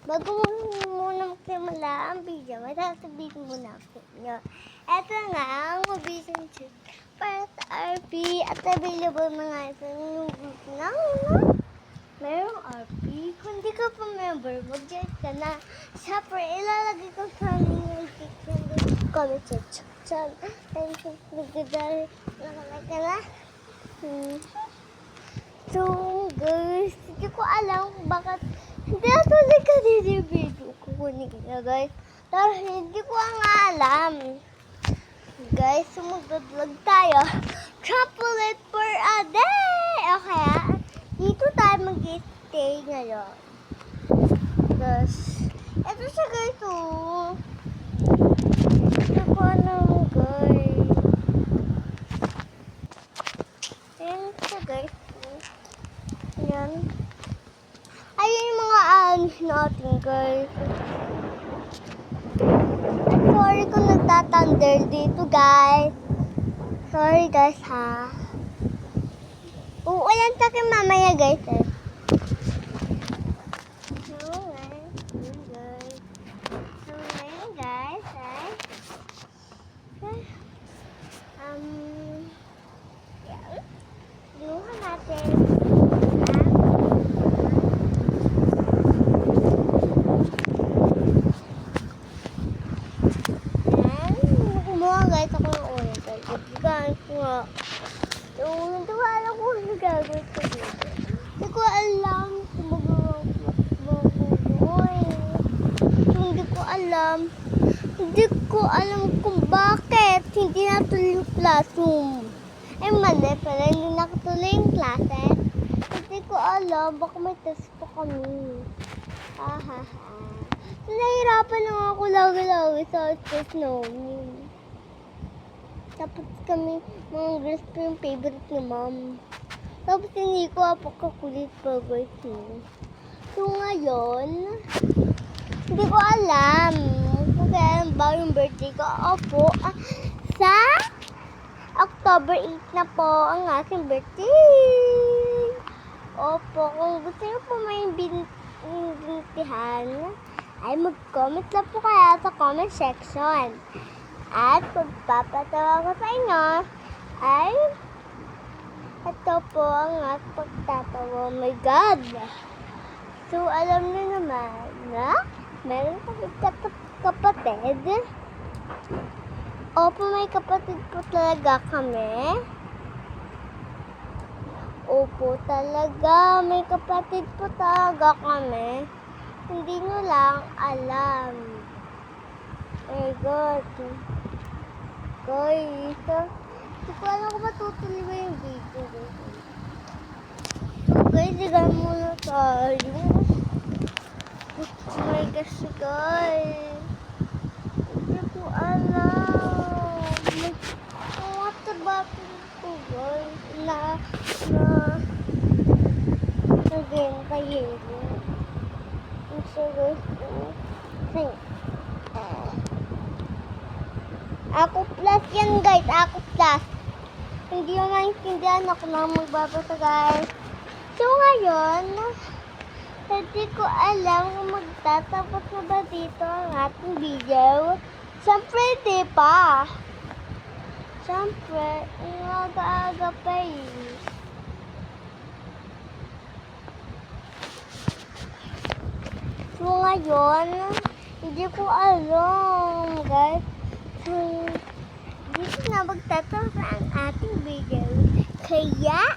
Bago mo muna magsimula ang video, may sasabihin muna ako nyo. Ito nga ang mabisang check para sa RP at available na nga ito yung group na mayroong RP. Kung di ka pa member, mag-join ka na. Siyempre, ilalagay ko sa yung link yung comment section. And nagdadari nakalagay ka na. So, guys, hindi ko alam bakit hindi natuloy ka din yung video kukunin ka, guys. Dahil hindi ko nga alam. Guys, so mag-vlog tayo. Chocolate for a day! Okay, dito tayo mag-stay ngayon. Guys, ito siya, guys, oh. Hindi ko alam, guys. Ayan siya, guys. Ayan. Ayun yung mga natin, guys. Sorry kung nagtathunder dito, guys. Sorry, guys, ha. Uulan sa akin mamaya, guys, eh. Luha natin. Guys, ako ng oras. Guys, nga. So, hindi ko alam kung ano gagawin ko dito. Hindi ko alam kung Hindi ko alam. Hindi ko alam kung bakit hindi natuloy yung classroom. Eh, mali pala. Hindi nakatuloy yung klase. Hindi ko alam. Baka may test pa kami. So, nahihirapan lang ako lagi-lagi sa test namin. Tapos kami, mga girls po yung favorite ni ma'am. Tapos hindi ko apakakulit pa, guys. So ngayon, hindi ko alam kung kailan ba yung birthday ko. Opo, sa October 8 na po ang aking birthday. Opo, kung gusto nyo po may bintihan, ay mag-comment lang po kaya sa comment section. At pagpapatawa ko sa inyo ay ito po ang aking pagtatawa. Oh my God! So, alam niyo naman na meron kami kapatid. Opo, may kapatid po talaga kami. Opo, talaga. May kapatid po talaga kami. Hindi nyo lang alam. Oh my God. Guys, hindi ko alam kung matutuloy ba yung video. So guys, higa muna tayo. Oh my gosh, guys. Hindi ko alam. What about ito, guys? Again, kayo. So guys, Ako plus yan, guys. Ako plus. Hindi mo maintindihan ako na magbabasa, guys. So, ngayon, hindi ko alam kung magtatapos na ba dito ang ating video. Siyempre, di pa. Siyempre, aga-aga pa eh. So, ngayon, hindi ko alam, guys. So, dito na magtatapos ang ating video. Kaya,